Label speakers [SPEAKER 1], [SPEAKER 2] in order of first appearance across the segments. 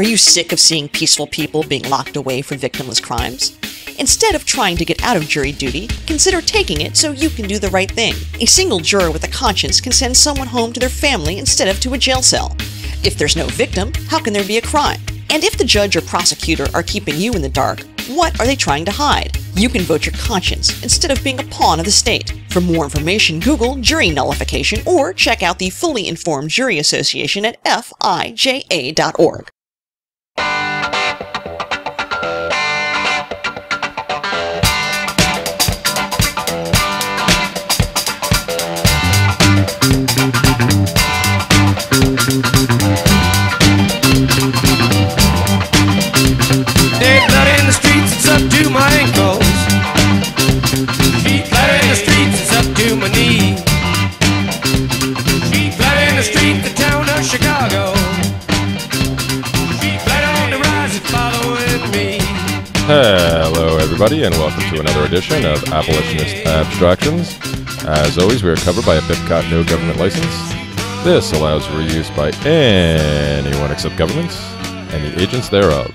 [SPEAKER 1] Are you sick of seeing peaceful people being locked away for victimless crimes? Instead of trying to get out of jury duty, consider taking it so you can do the right thing. A single juror with a conscience can send someone home to their family instead of to a jail cell. If there's no victim, how can there be a crime? And if the judge or prosecutor are keeping you in the dark, what are they trying to hide? You can vote your conscience instead of being a pawn of the state. For more information, Google jury nullification or check out the Fully Informed Jury Association at fija.org.
[SPEAKER 2] Dead blood in the streets, it's up to my ankles. Sheet blood in the streets, it's up to my knee. Sheet blood in the street, the town of Chicago. Sheet blood on the rise, it's following me.
[SPEAKER 3] Hello everybody and welcome to another edition of Abolitionist Abstractions. As always, we are covered by a BIPCOT no government license. This allows reuse by anyone except governments and the agents thereof.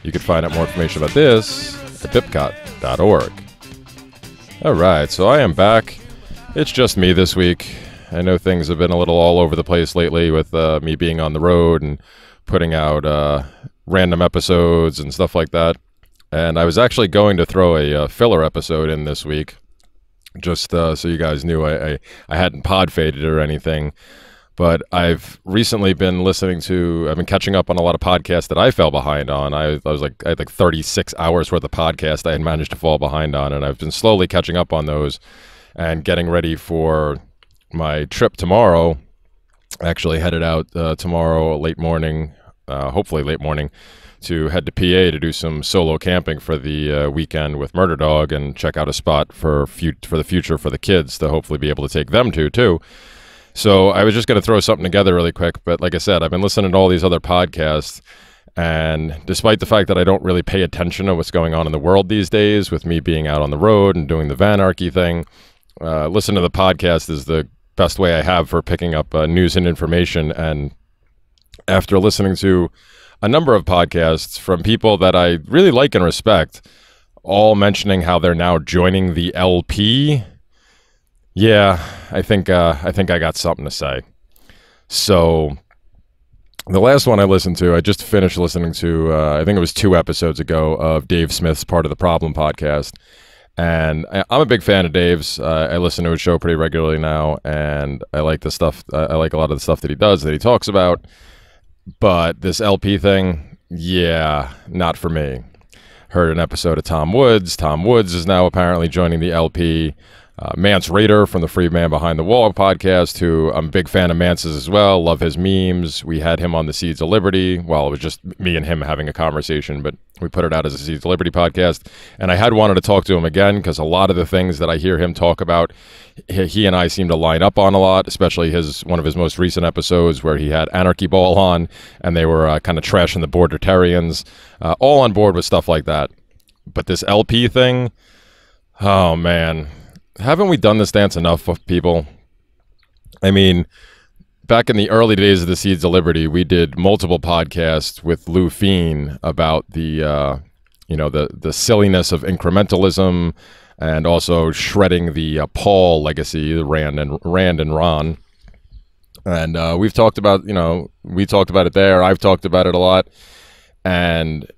[SPEAKER 3] You can find out more information about this at bipcot.org. Alright, so I am back. It's just me this week. I know things have been a little all over the place lately with me being on the road and putting out random episodes and stuff like that. And I was actually going to throw a filler episode in this week, just so you guys knew I hadn't pod faded or anything. But I've recently been I've been catching up on a lot of podcasts that I fell behind on. I had like 36 hours worth of podcast I had managed to fall behind on, and I've been slowly catching up on those and getting ready for my trip tomorrow. I actually headed out tomorrow late morning, hopefully late morning, to head to PA to do some solo camping for the weekend with Murder Dog and check out a spot for the future for the kids to hopefully be able to take them to too. So I was just going to throw something together really quick, but like I said, I've been listening to all these other podcasts, and despite the fact that I don't really pay attention to what's going on in the world these days, with me being out on the road and doing the Vanarchy thing, listening to the podcast is the best way I have for picking up news and information. And after listening to a number of podcasts from people that I really like and respect, all mentioning how they're now joining the LP, yeah, I think I got something to say. So the last one I listened to, I just finished listening to, I think it was 2 episodes ago, of Dave Smith's Part of the Problem podcast. And I'm a big fan of Dave's. I listen to his show pretty regularly now, and I like the stuff. I like a lot of the stuff that he does, that he talks about. But this LP thing, yeah, not for me. Heard an episode of Tom Woods. Tom Woods is now apparently joining the LP. Mance Raider from the Free Man Behind the Wall podcast, who I'm a big fan of Mance's as well. Love his memes. We had him on the Seeds of Liberty. Well, it was just me and him having a conversation, but we put it out as a Seeds of Liberty podcast. And I had wanted to talk to him again because a lot of the things that I hear him talk about, he and I seem to line up on a lot, especially one of his most recent episodes where he had Anarchy Ball on, and they were kind of trashing the Bordertarians, all on board with stuff like that. But this LP thing, oh man, haven't we done this dance enough with people? I mean, back in the early days of the Seeds of Liberty, we did multiple podcasts with Lou Feen about the silliness of incrementalism, and also shredding the Paul legacy, the Rand and Ron. And we've talked about, we talked about it there. I've talked about it a lot, and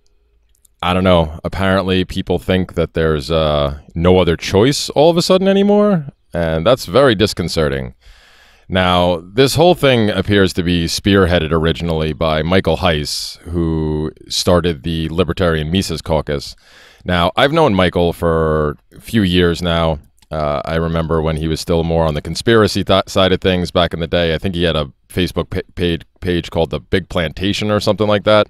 [SPEAKER 3] I don't know. Apparently, people think that there's no other choice all of a sudden anymore, and that's very disconcerting. Now, this whole thing appears to be spearheaded originally by Michael Heiss, who started the Libertarian Mises Caucus. Now, I've known Michael for a few years now. I remember when he was still more on the conspiracy side of things back in the day. I think he had a Facebook page called The Big Plantation or something like that.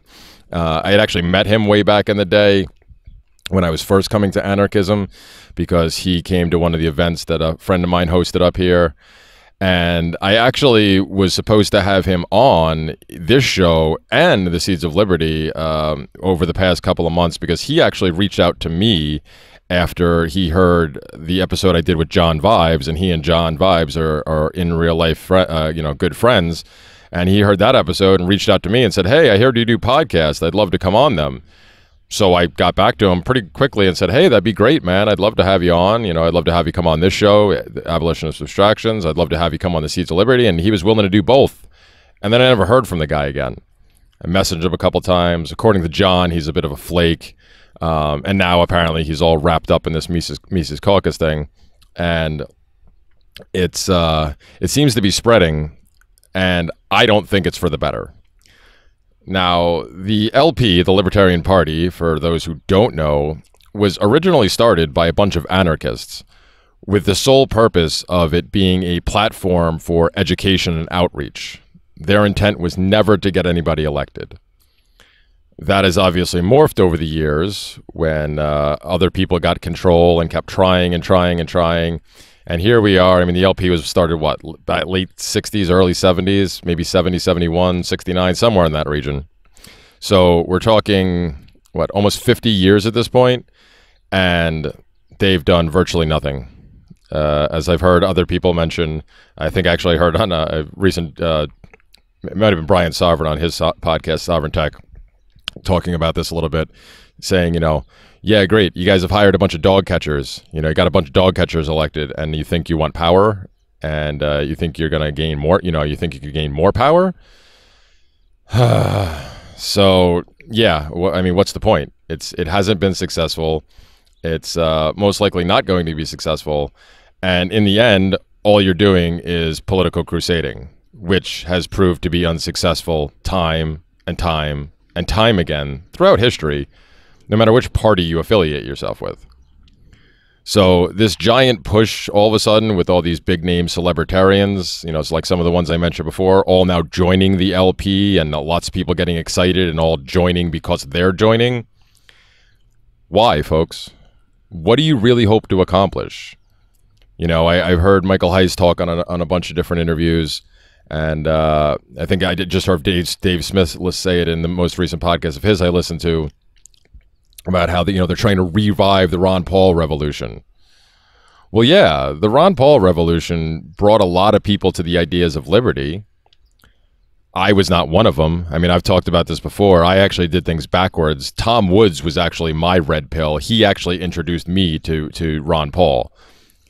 [SPEAKER 3] I had actually met him way back in the day when I was first coming to anarchism, because he came to one of the events that a friend of mine hosted up here. And I actually was supposed to have him on this show and the Seeds of Liberty over the past couple of months, because he actually reached out to me after he heard the episode I did with John Vibes, and he and John Vibes are in real life, good friends. And he heard that episode and reached out to me and said, hey, I heard you do podcasts. I'd love to come on them. So I got back to him pretty quickly and said, hey, that'd be great, man. I'd love to have you on. You know, I'd love to have you come on this show, Abolitionist Abstractions. I'd love to have you come on the Seeds of Liberty. And he was willing to do both. And then I never heard from the guy again. I messaged him a couple times. According to John, he's a bit of a flake. And now apparently he's all wrapped up in this Mises Caucus thing. And it seems to be spreading. And I don't think it's for the better. Now, the LP, the Libertarian Party, for those who don't know, was originally started by a bunch of anarchists with the sole purpose of it being a platform for education and outreach. Their intent was never to get anybody elected. That has obviously morphed over the years when other people got control and kept trying and trying and trying. And here we are. I mean, the LP was started, what, late 60s, early 70s, maybe 70, 71, 69, somewhere in that region. So we're talking, what, almost 50 years at this point, and they've done virtually nothing. As I've heard other people mention, I think I actually heard on a recent, it might have been Brian Sovereign on his podcast, Sovereign Tech, talking about this a little bit, saying, you know, yeah, great. You guys have hired a bunch of dog catchers. You know, you got a bunch of dog catchers elected, and you think you want power, and you think you're going to gain more. You know, you think you could gain more power. So, yeah. I mean, what's the point? It hasn't been successful. It's most likely not going to be successful, and in the end, all you're doing is political crusading, which has proved to be unsuccessful time and time and time again throughout history, no matter which party you affiliate yourself with. So this giant push all of a sudden with all these big name celebritarians, you know, it's like some of the ones I mentioned before, all now joining the LP, and lots of people getting excited and all joining because they're joining. Why, folks? What do you really hope to accomplish? You know, I've heard Michael Heiss talk on a bunch of different interviews, and I think I just heard Dave Smith say it in the most recent podcast of his I listened to, about how they're trying to revive the Ron Paul revolution. Well, yeah, the Ron Paul revolution brought a lot of people to the ideas of liberty. I was not one of them. I mean, I've talked about this before. I actually did things backwards. Tom Woods was actually my red pill. He actually introduced me to Ron Paul.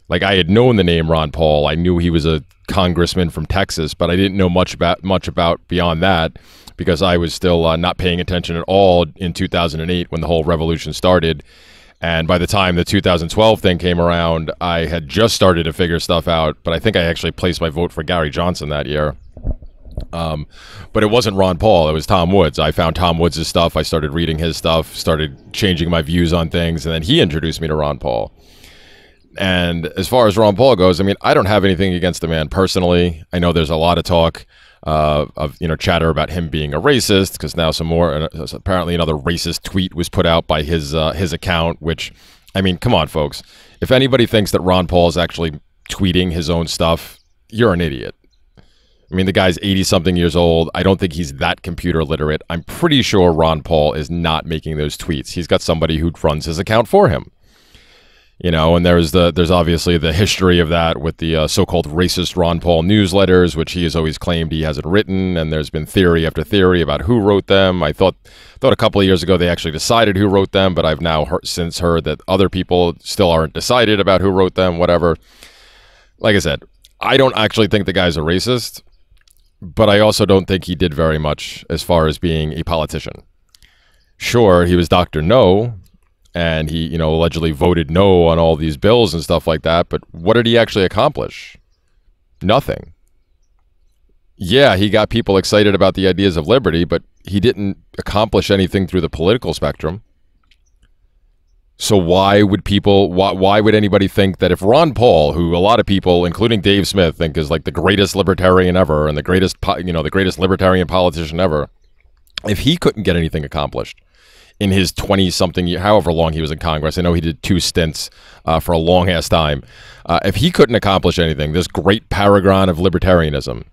[SPEAKER 3] Like, I had known the name Ron Paul. I knew he was a congressman from Texas, but I didn't know much about beyond that, because I was still not paying attention at all in 2008 when the whole revolution started. And by the time the 2012 thing came around, I had just started to figure stuff out, but I think I actually placed my vote for Gary Johnson that year. But it wasn't Ron Paul, it was Tom Woods. I found Tom Woods' stuff, I started reading his stuff, started changing my views on things, and then he introduced me to Ron Paul. And as far as Ron Paul goes, I mean, I don't have anything against the man personally. I know there's a lot of talk of chatter about him being a racist, because now apparently another racist tweet was put out by his account, which, I mean, come on, folks. If anybody thinks that Ron Paul is actually tweeting his own stuff, you're an idiot. I mean, the guy's 80-something years old. I don't think he's that computer literate. I'm pretty sure Ron Paul is not making those tweets. He's got somebody who runs his account for him. You know, and there's obviously the history of that with the so-called racist Ron Paul newsletters, which he has always claimed he hasn't written, and there's been theory after theory about who wrote them. I thought a couple of years ago they actually decided who wrote them, but I've now since heard that other people still aren't decided about who wrote them, whatever. Like I said, I don't actually think the guy's a racist, but I also don't think he did very much as far as being a politician. Sure, he was Dr. No, and he, allegedly voted no on all these bills and stuff like that. But what did he actually accomplish? Nothing. Yeah, he got people excited about the ideas of liberty, but he didn't accomplish anything through the political spectrum. So why would anybody think that if Ron Paul, who a lot of people, including Dave Smith, think is like the greatest libertarian ever and the greatest libertarian politician ever, if he couldn't get anything accomplished in his 20-something year, however long he was in Congress. I know he did 2 stints for a long-ass time. If he couldn't accomplish anything, this great paragon of libertarianism,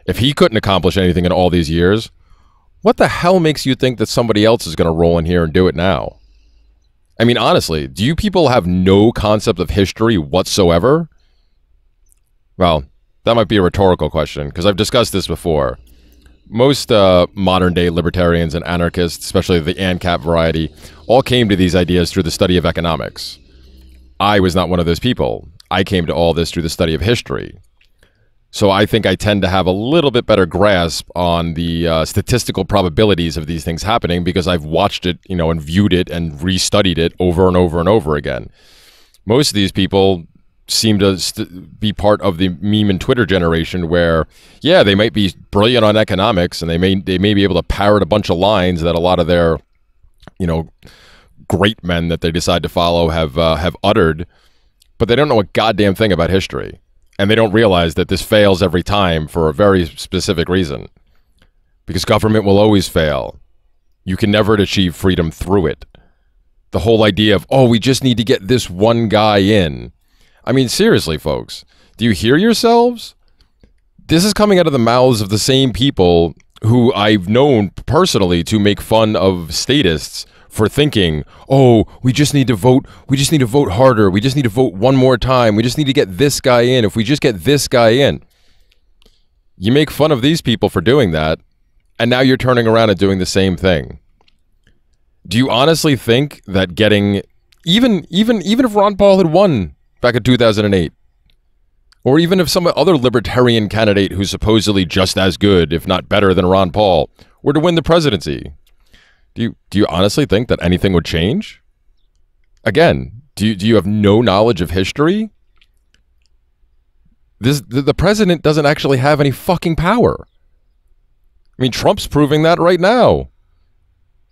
[SPEAKER 3] if he couldn't accomplish anything in all these years, what the hell makes you think that somebody else is going to roll in here and do it now? I mean, honestly, do you people have no concept of history whatsoever? Well, that might be a rhetorical question, because I've discussed this before. most modern-day libertarians and anarchists, especially the ANCAP variety, all came to these ideas through the study of economics. I was not one of those people. I came to all this through the study of history. So I think I tend to have a little bit better grasp on the statistical probabilities of these things happening because I've watched it, you know, and viewed it and restudied it over and over and over again. Most of these people seem to be part of the meme and Twitter generation where, yeah, they might be brilliant on economics and they may be able to parrot a bunch of lines that a lot of their, you know, great men that they decide to follow have uttered, but they don't know a goddamn thing about history. And they don't realize that this fails every time for a very specific reason. Because government will always fail. You can never achieve freedom through it. The whole idea of, oh, we just need to get this one guy in. I mean, seriously, folks, do you hear yourselves? This is coming out of the mouths of the same people who I've known personally to make fun of statists for thinking, oh, we just need to vote harder, we just need to vote one more time, we just need to get this guy in, if we just get this guy in. You make fun of these people for doing that, and now you're turning around and doing the same thing. Do you honestly think that getting, even if Ron Paul had won back in 2008, or even if some other libertarian candidate who's supposedly just as good, if not better than Ron Paul, were to win the presidency, do you honestly think that anything would change? Again, do you have no knowledge of history? The president doesn't actually have any fucking power. I mean, Trump's proving that right now.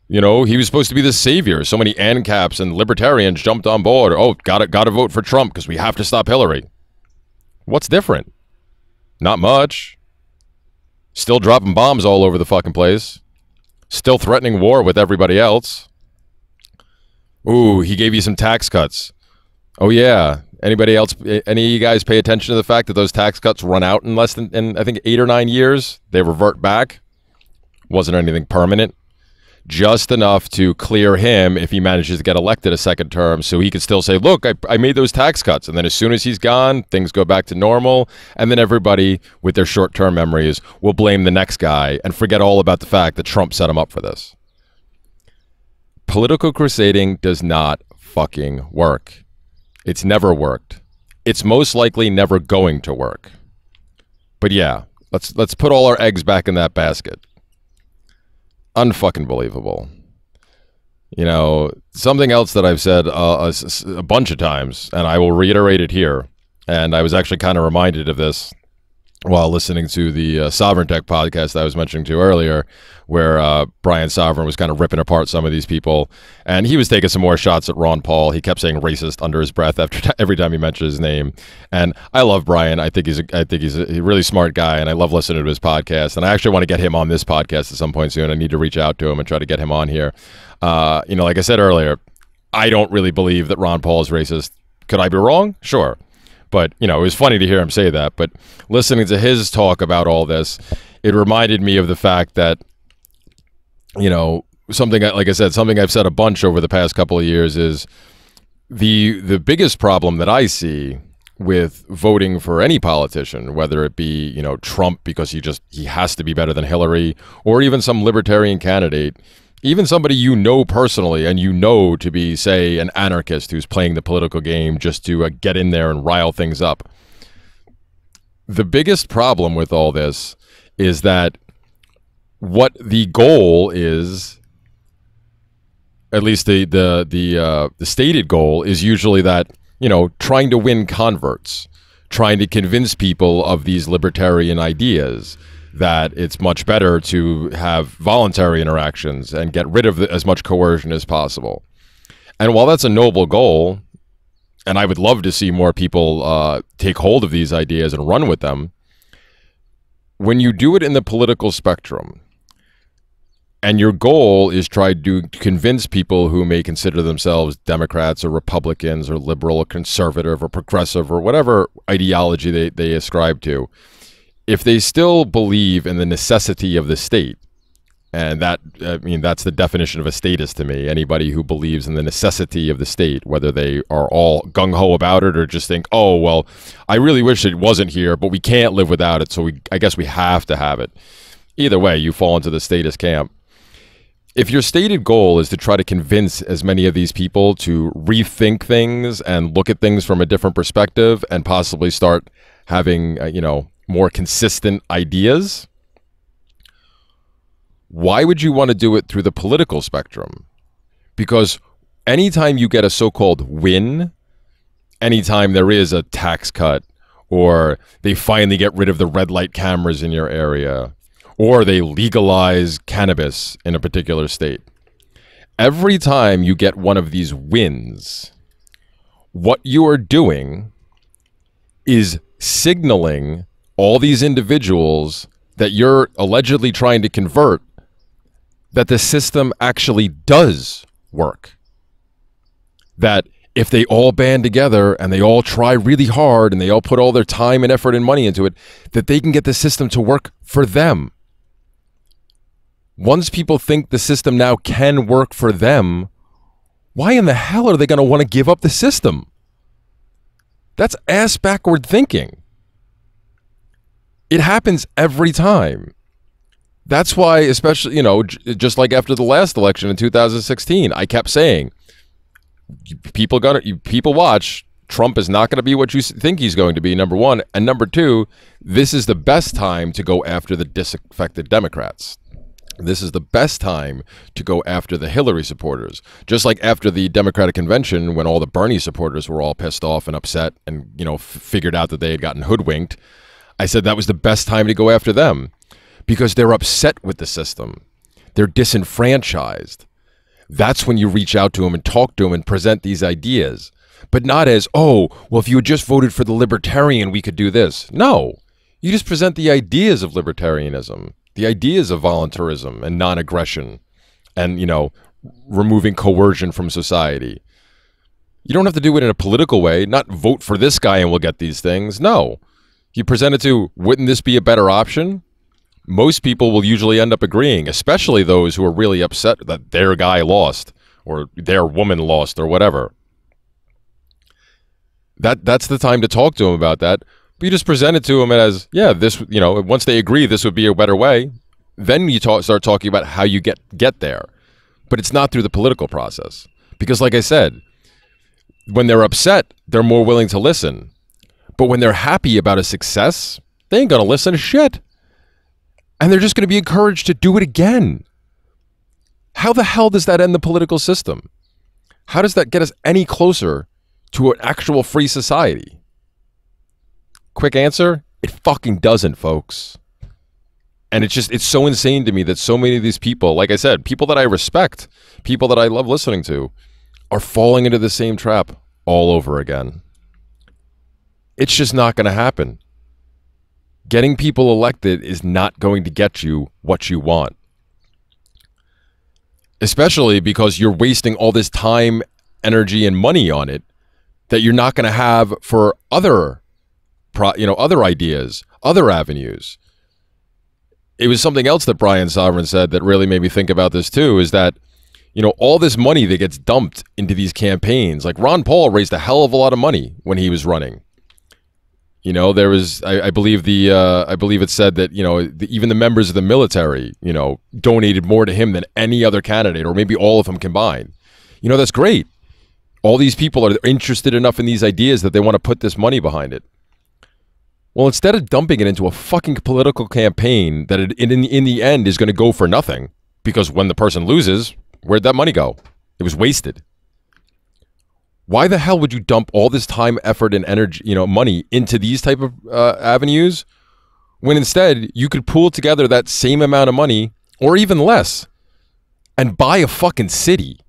[SPEAKER 3] You know, he was supposed to be the savior. So many ANCAPs and libertarians jumped on board. Oh, gotta vote for Trump because we have to stop Hillary. What's different? Not much. Still dropping bombs all over the fucking place. Still threatening war with everybody else. Ooh, he gave you some tax cuts. Oh yeah. Anybody else, any of you guys pay attention to the fact that those tax cuts run out in less than, I think, 8 or 9 years? They revert back. Wasn't anything permanent. Just enough to clear him if he manages to get elected a second term so he could still say, look, I made those tax cuts. And then as soon as he's gone, things go back to normal. And then everybody with their short-term memories will blame the next guy and forget all about the fact that Trump set him up for this. Political crusading does not fucking work. It's never worked. It's most likely never going to work. But yeah, let's put all our eggs back in that basket. Unfucking believable. You know, something else that I've said a bunch of times, and I will reiterate it here, and I was actually kind of reminded of this while listening to the Sovereign Tech podcast I was mentioning to earlier, where Brian Sovereign was kind of ripping apart some of these people, and he was taking some more shots at Ron Paul. He kept saying racist under his breath every time he mentioned his name. And I love Brian. I think he's a really smart guy, and I love listening to his podcast. And I actually want to get him on this podcast at some point soon. I need to reach out to him and try to get him on here. You know, like I said earlier, I don't really believe that Ron Paul is racist. Could I be wrong? Sure. But, you know, it was funny to hear him say that. But listening to his talk about all this, it reminded me of the fact that, you know, something, like I said, something I've said a bunch over the past couple of years is the biggest problem that I see with voting for any politician, whether it be, you know, Trump because he has to be better than Hillary, or even some libertarian candidate, even somebody you know personally and you know to be, say, an anarchist who's playing the political game just to get in there and rile things up. The biggest problem with all this is that what the goal is, at least the stated goal, is usually that, you know, trying to win converts, trying to convince people of these libertarian ideas, that it's much better to have voluntary interactions and get rid of as much coercion as possible. And while that's a noble goal, and I would love to see more people take hold of these ideas and run with them, when you do it in the political spectrum, and your goal is try to convince people who may consider themselves Democrats or Republicans or liberal or conservative or progressive or whatever ideology they ascribe to, if they still believe in the necessity of the state, and that, I mean, that's the definition of a statist to me, anybody who believes in the necessity of the state, whether they are all gung-ho about it or just think, oh, well, I really wish it wasn't here, but we can't live without it, so I guess we have to have it. Either way, you fall into the statist camp. If your stated goal is to try to convince as many of these people to rethink things and look at things from a different perspective and possibly start having, more consistent ideas, why would you want to do it through the political spectrum? Because anytime you get a so-called win, anytime there is a tax cut, or they finally get rid of the red light cameras in your area, or they legalize cannabis in a particular state. Every time you get one of these wins, what you are doing is signaling all these individuals that you're allegedly trying to convert that the system actually does work. That if they all band together and they all try really hard and they all put all their time and effort and money into it, that they can get the system to work for them. Once people think the system now can work for them, why in the hell are they going to want to give up the system? That's ass-backward thinking. It happens every time. That's why, especially, just like after the last election in 2016, I kept saying, people watch, Trump is not going to be what you think he's going to be, number one. And number two, this is the best time to go after the disaffected Democrats. This is the best time to go after the Hillary supporters. Just like after the Democratic convention, when all the Bernie supporters were all pissed off and upset and, figured out that they had gotten hoodwinked, I said that was the best time to go after them because they're upset with the system. They're disenfranchised. That's when you reach out to them and talk to them and present these ideas. But not as, oh, well, if you had just voted for the libertarian, we could do this. No, you just present the ideas of libertarianism. The ideas of voluntarism and non-aggression and, removing coercion from society. You don't have to do it in a political way, not vote for this guy and we'll get these things. No. You present it to, wouldn't this be a better option? Most people will usually end up agreeing, especially those who are really upset that their guy lost or their woman lost or whatever. That's the time to talk to them about that. But you just present it to them as, yeah, this, once they agree this would be a better way, then you start talking about how you get there. But it's not through the political process. Because like I said, when they're upset, they're more willing to listen. But when they're happy about a success, they ain't going to listen to shit. And they're just going to be encouraged to do it again. How the hell does that end the political system? How does that get us any closer to an actual free society? Quick answer, it fucking doesn't, folks. And it's so insane to me that so many of these people, like I said, people that I respect, people that I love listening to, are falling into the same trap all over again. It's just not going to happen. Getting people elected is not going to get you what you want. Especially because you're wasting all this time, energy, and money on it that you're not going to have for other ideas, other avenues. It was something else that Brian Sovereign said that really made me think about this too, is that, all this money that gets dumped into these campaigns, like Ron Paul raised a hell of a lot of money when he was running. There was, I believe it said that, even the members of the military, donated more to him than any other candidate, or maybe all of them combined. That's great. All these people are interested enough in these ideas that they want to put this money behind it. Well, instead of dumping it into a fucking political campaign that in the end is going to go for nothing, because when the person loses, where'd that money go? It was wasted. Why the hell would you dump all this time, effort, and energy, money into these type of avenues, when instead you could pool together that same amount of money, or even less, and buy a fucking city?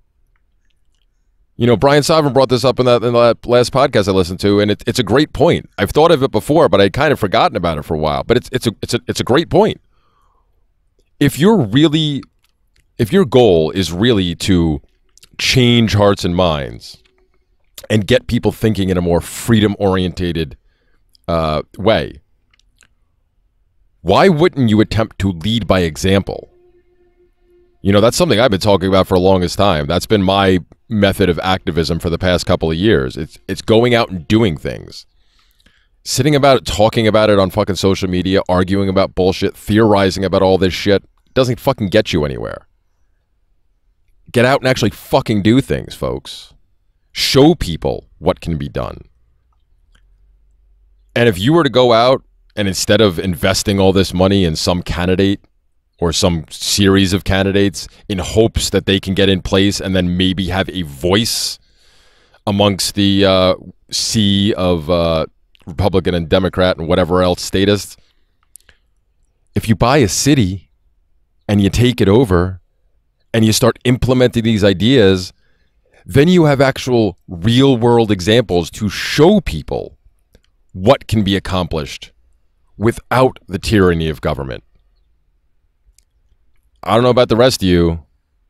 [SPEAKER 3] Brian Sovereign brought this up in that last podcast I listened to, and it's a great point. I've thought of it before, but I'd kind of forgotten about it for a while. But it's a great point. If your goal is really to change hearts and minds and get people thinking in a more freedom-orientated way, why wouldn't you attempt to lead by example? That's something I've been talking about for the longest time. That's been my method of activism for the past couple of years. It's going out and doing things. Sitting about it, talking about it on fucking social media, arguing about bullshit, theorizing about all this shit, doesn't fucking get you anywhere. Get out and actually fucking do things, folks. Show people what can be done. And if you were to go out and instead of investing all this money in some candidate or some series of candidates in hopes that they can get in place and then maybe have a voice amongst the sea of Republican and Democrat and whatever else status, if you buy a city and you take it over and you start implementing these ideas, then you have actual real-world examples to show people what can be accomplished without the tyranny of government. I don't know about the rest of you,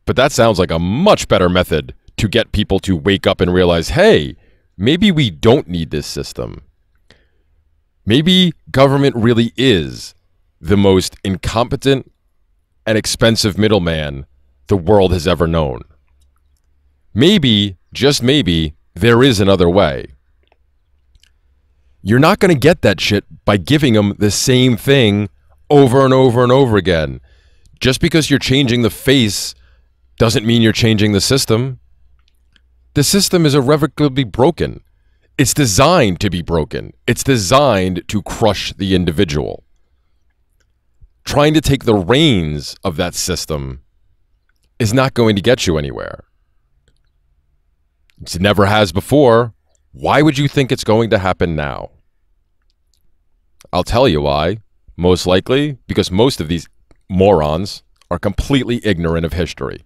[SPEAKER 3] but that sounds like a much better method to get people to wake up and realize, hey, maybe we don't need this system. Maybe government really is the most incompetent and expensive middleman the world has ever known. Maybe, just maybe, there is another way. You're not going to get that shit by giving them the same thing over and over and over again. Just because you're changing the face doesn't mean you're changing the system. The system is irrevocably broken. It's designed to be broken. It's designed to crush the individual. Trying to take the reins of that system is not going to get you anywhere. It never has before. Why would you think it's going to happen now? I'll tell you why. Most likely because most of these morons are completely ignorant of history.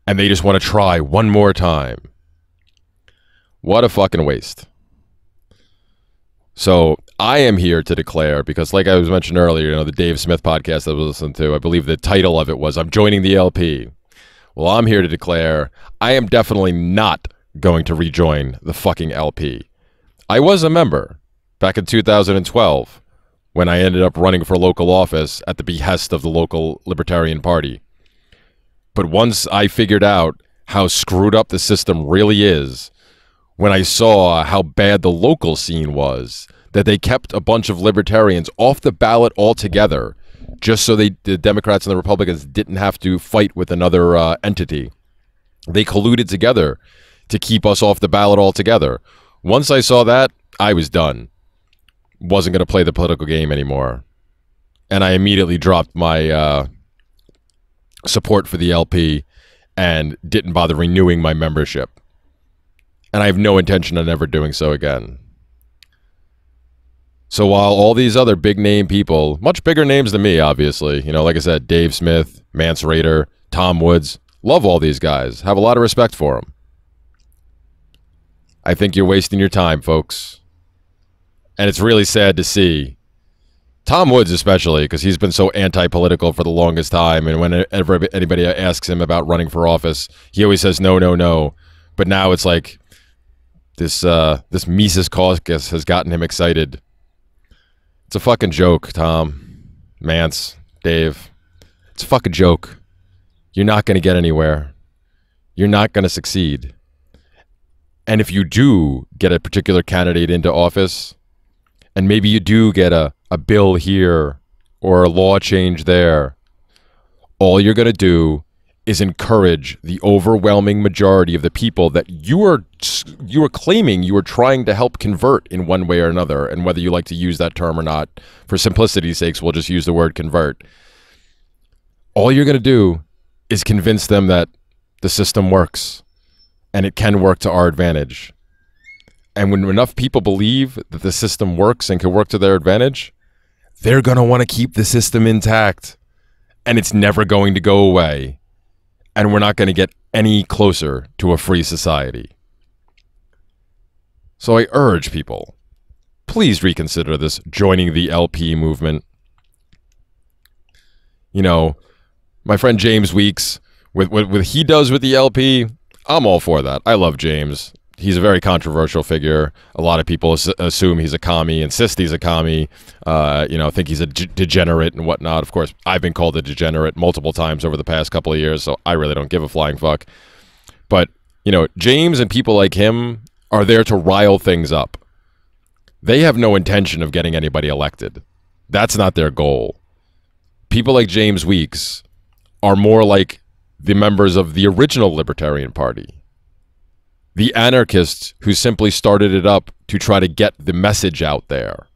[SPEAKER 3] And they just want to try one more time. What a fucking waste. So I am here to declare, because like I was mentioned earlier, you know, the Dave Smith podcast that I was listening to, I believe the title of it was, I'm joining the LP. Well, I'm here to declare I am definitely not going to rejoin the fucking LP. I was a member back in 2012 when I ended up running for local office at the behest of the local Libertarian Party. But once I figured out how screwed up the system really is, when I saw how bad the local scene was, that they kept a bunch of libertarians off the ballot altogether, just so the Democrats and the Republicans didn't have to fight with another entity. They colluded together to keep us off the ballot altogether. Once I saw that, I was done. Wasn't going to play the political game anymore. And I immediately dropped my support for the LP and didn't bother renewing my membership. And I have no intention of ever doing so again. So while all these other big name people, much bigger names than me, obviously, you know, like I said, Dave Smith, Mance Rayder, Tom Woods, love all these guys, have a lot of respect for them. I think you're wasting your time, folks. And it's really sad to see. Tom Woods especially, because he's been so anti-political for the longest time, and whenever anybody asks him about running for office, he always says no, no, no. But now it's like this Mises caucus has gotten him excited. It's a fucking joke, Tom, Mance, Dave. It's a fucking joke. You're not going to get anywhere. You're not going to succeed. And if you do get a particular candidate into office, and maybe you do get a bill here or a law change there, all you're going to do is encourage the overwhelming majority of the people that you are claiming you are trying to help convert in one way or another. And whether you like to use that term or not, for simplicity's sakes, we'll just use the word convert. All you're going to do is convince them that the system works and it can work to our advantage. And when enough people believe that the system works and can work to their advantage, they're going to want to keep the system intact. And it's never going to go away. And we're not going to get any closer to a free society. So I urge people, please reconsider this joining the LP movement. You know, my friend James Weeks, with what he does with the LP, I'm all for that. I love James. He's a very controversial figure. A lot of people assume he's a commie, insist he's a commie, you know, think he's a degenerate and whatnot. Of course, I've been called a degenerate multiple times over the past couple of years, so I really don't give a flying fuck. But, you know, James and people like him are there to rile things up. They have no intention of getting anybody elected. That's not their goal. People like James Weeks are more like the members of the original Libertarian Party. The anarchists who simply started it up to try to get the message out there.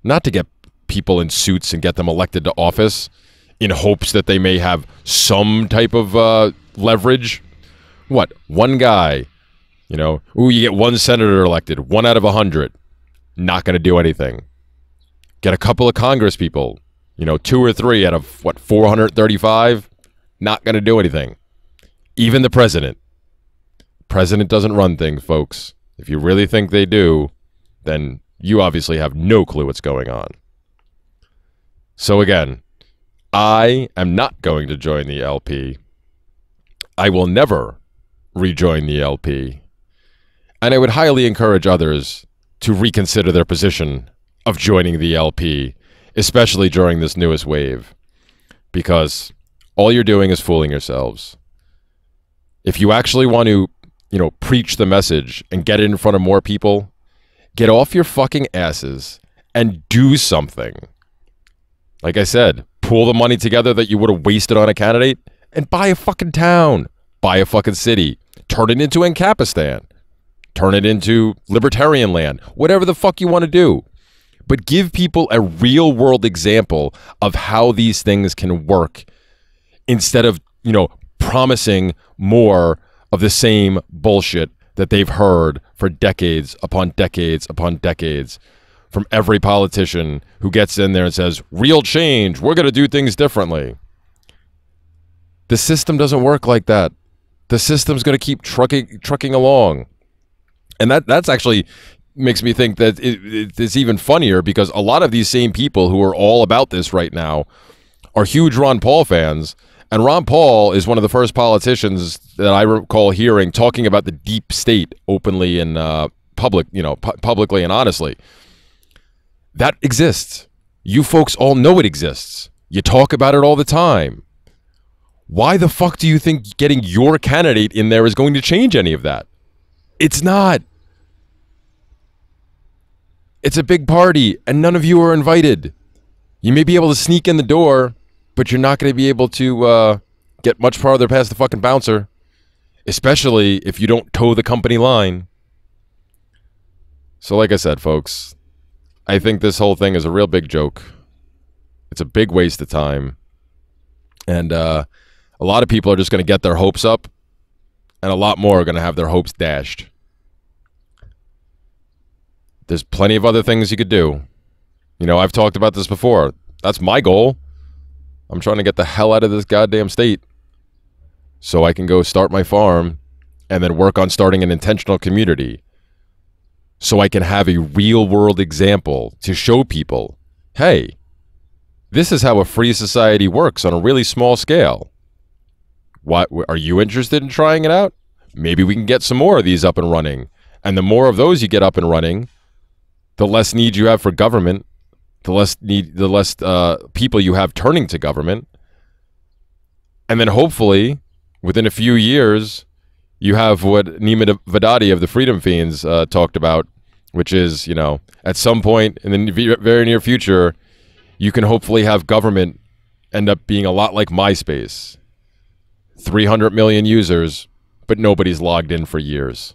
[SPEAKER 3] Not to get people in suits and get them elected to office in hopes that they may have some type of leverage. What? One guy, you know, ooh, you get one senator elected, 1 out of 100. Not going to do anything. Get a couple of Congress people, you know, 2 or 3 out of, what, 435? Not going to do anything. Even the president. President doesn't run things, folks. If you really think they do, then you obviously have no clue what's going on. So again, I am not going to join the LP. I will never rejoin the LP. And I would highly encourage others to reconsider their position of joining the LP, especially during this newest wave, because all you're doing is fooling yourselves. If you actually want to, you know, preach the message and get it in front of more people, get off your fucking asses and do something. Like I said, pool the money together that you would have wasted on a candidate and buy a fucking town, buy a fucking city, turn it into Ancapistan. Turn it into libertarian land, whatever the fuck you want to do. But give people a real world example of how these things can work instead of, you know, promising more of the same bullshit that they've heard for decades upon decades upon decades from every politician who gets in there and says, real change, we're going to do things differently. The system doesn't work like that. The system's going to keep trucking along. And that's actually makes me think that it's even funnier because a lot of these same people who are all about this right now are huge Ron Paul fans. And Ron Paul is one of the first politicians that I recall hearing talking about the deep state openly and publicly and honestly. That exists. You folks all know it exists. You talk about it all the time. Why the fuck do you think getting your candidate in there is going to change any of that? It's not. It's a big party, and none of you are invited. You may be able to sneak in the door, but you're not going to be able to get much farther past the fucking bouncer, especially if you don't toe the company line. So like I said, folks, I think this whole thing is a real big joke. It's a big waste of time. And a lot of people are just going to get their hopes up, and a lot more are going to have their hopes dashed. There's plenty of other things you could do. You know, I've talked about this before. That's my goal. I'm trying to get the hell out of this goddamn state so I can go start my farm and then work on starting an intentional community so I can have a real-world example to show people, hey, this is how a free society works on a really small scale. What, are you interested in trying it out? Maybe we can get some more of these up and running. And the more of those you get up and running, the less need you have for government, the less people you have turning to government. And then hopefully, within a few years, you have what Nima Vadadi of the Freedom Fiends talked about, which is, you know, at some point in the very near future, you can hopefully have government end up being a lot like MySpace. 300 million users, but nobody's logged in for years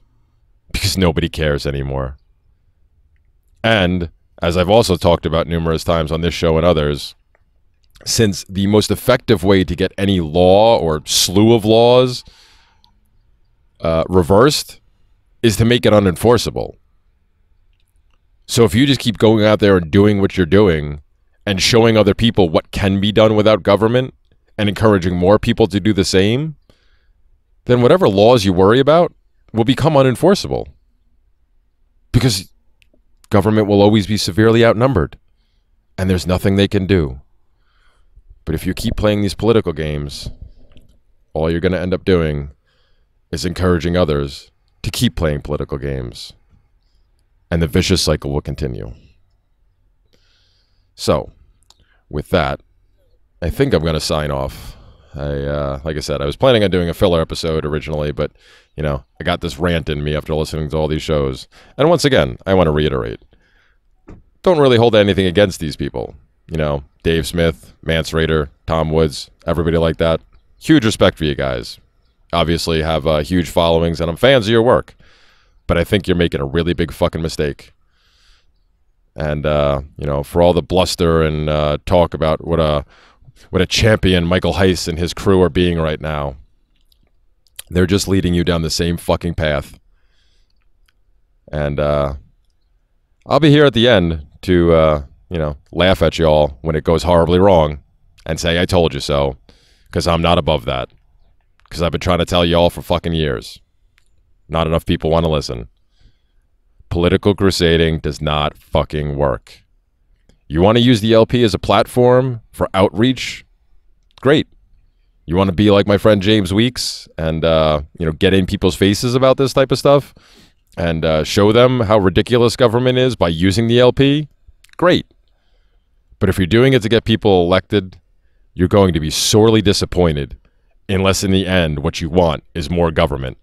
[SPEAKER 3] because nobody cares anymore. And, as I've also talked about numerous times on this show and others, since the most effective way to get any law or slew of laws reversed is to make it unenforceable. So if you just keep going out there and doing what you're doing and showing other people what can be done without government and encouraging more people to do the same, then whatever laws you worry about will become unenforceable. Because government will always be severely outnumbered, and there's nothing they can do. But if you keep playing these political games, all you're going to end up doing is encouraging others to keep playing political games, and the vicious cycle will continue. So, with that, I think I'm going to sign off. Like I said, I was planning on doing a filler episode originally, but, you know, I got this rant in me after listening to all these shows. And once again, I want to reiterate, don't really hold anything against these people. You know, Dave Smith, Mance Raider, Tom Woods, everybody like that. Huge respect for you guys. Obviously have huge followings, and I'm fans of your work. But I think you're making a really big fucking mistake. And, you know, for all the bluster and talk about what a champion Michael Heiss and his crew are being right now, they're just leading you down the same fucking path. And I'll be here at the end to, you know, laugh at y'all when it goes horribly wrong and say, I told you so, because I'm not above that. Because I've been trying to tell y'all for fucking years. Not enough people want to listen. Political crusading does not fucking work. You want to use the LP as a platform for outreach? Great. You want to be like my friend James Weeks and, you know, get in people's faces about this type of stuff and show them how ridiculous government is by using the LP? Great. But if you're doing it to get people elected, you're going to be sorely disappointed unless in the end what you want is more government.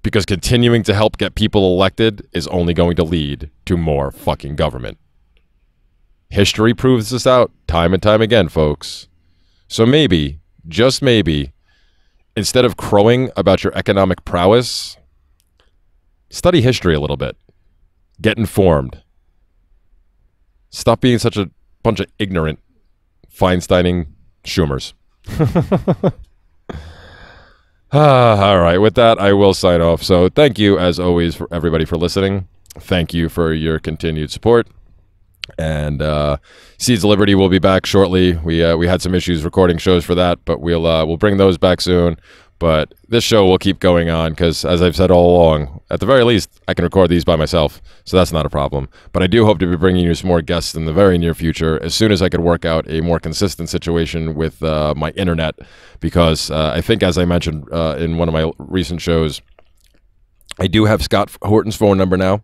[SPEAKER 3] Because continuing to help get people elected is only going to lead to more fucking government. History proves this out time and time again, folks. So maybe, just maybe, instead of crowing about your economic prowess, study history a little bit. Get informed. Stop being such a bunch of ignorant Feinsteining Schumers. All right, with that, I will sign off. So thank you, as always, for everybody for listening. Thank you for your continued support. And Seeds of Liberty will be back shortly. We had some issues recording shows for that, but we'll bring those back soon. But this show will keep going on because, as I've said all along, at the very least, I can record these by myself, so that's not a problem. But I do hope to be bringing you some more guests in the very near future as soon as I could work out a more consistent situation with my internet, because I think, as I mentioned in one of my recent shows, I do have Scott Horton's phone number now.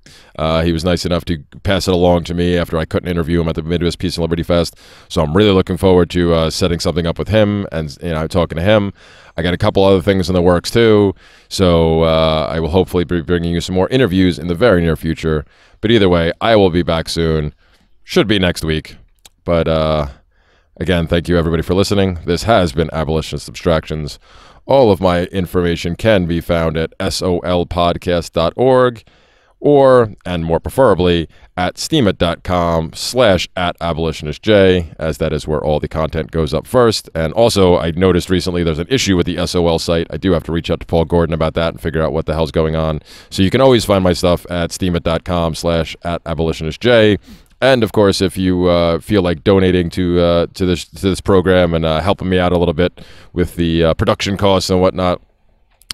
[SPEAKER 3] He was nice enough to pass it along to me after I couldn't interview him at the Midwest Peace and Liberty Fest. So I'm really looking forward to setting something up with him and, you know, talking to him. I got a couple other things in the works too. So I will hopefully be bringing you some more interviews in the very near future. But either way, I will be back soon. Should be next week. But again, thank you everybody for listening. This has been Abolitionist Abstractions. All of my information can be found at solpodcast.org or, and more preferably, at steemit.com/@abolitionistj, as that is where all the content goes up first. And also, I noticed recently there's an issue with the SOL site. I do have to reach out to Paul Gordon about that and figure out what the hell's going on. So you can always find my stuff at steemit.com/@abolitionistj. And of course, if you feel like donating to this program and helping me out a little bit with the production costs and whatnot,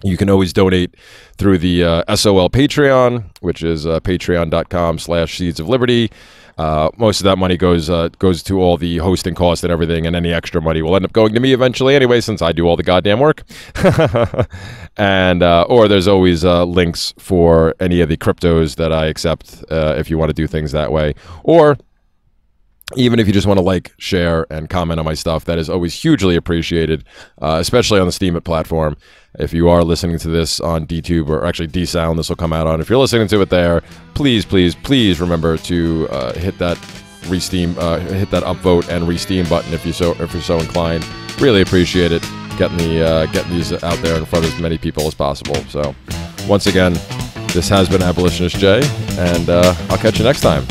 [SPEAKER 3] you can always donate through the SOL Patreon, which is patreon.com/Seeds of Liberty. Most of that money goes to all the hosting costs and everything, and any extra money will end up going to me eventually anyway, since I do all the goddamn work. And or there's always links for any of the cryptos that I accept if you want to do things that way. Or even if you just want to like, share, and comment on my stuff, that is always hugely appreciated, especially on the Steemit platform. If you are listening to this on DTube, or actually DSound, this will come out on. If you're listening to it there, please, please, please remember to hit that hit that upvote and re-steam button if you're so inclined. Really appreciate it. Getting these out there in front of as many people as possible. So, once again, this has been Abolitionist J, and I'll catch you next time.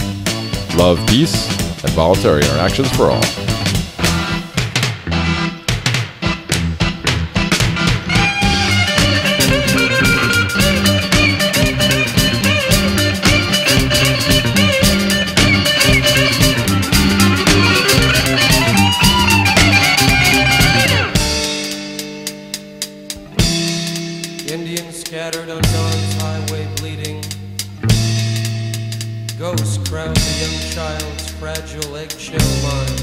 [SPEAKER 3] Love, peace, and voluntary interactions for all.
[SPEAKER 2] Indians scattered on dawn's highway bleeding. Ghosts crowd the young child's fragile eggshell mind.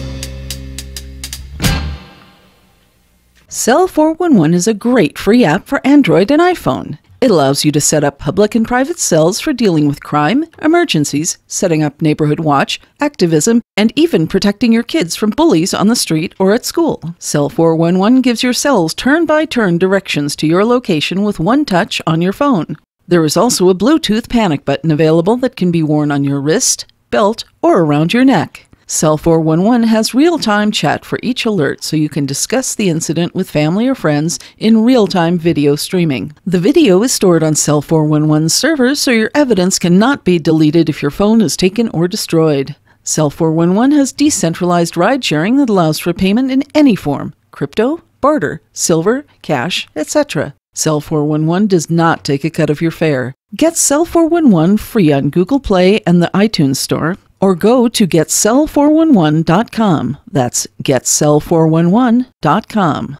[SPEAKER 4] Cell 411 is a great free app for Android and iPhone. It allows you to set up public and private cells for dealing with crime, emergencies, setting up neighborhood watch, activism, and even protecting your kids from bullies on the street or at school. Cell 411 gives your cells turn-by-turn directions to your location with one touch on your phone. There is also a Bluetooth panic button available that can be worn on your wrist, belt, or around your neck. Cell 411 has real-time chat for each alert so you can discuss the incident with family or friends in real-time video streaming. The video is stored on Cell 411's servers so your evidence cannot be deleted if your phone is taken or destroyed. Cell 411 has decentralized ride-sharing that allows for payment in any form: crypto, barter, silver, cash, etc. Cell 411 does not take a cut of your fare. Get Cell 411 free on Google Play and the iTunes Store, or go to getcell411.com. That's getcell411.com.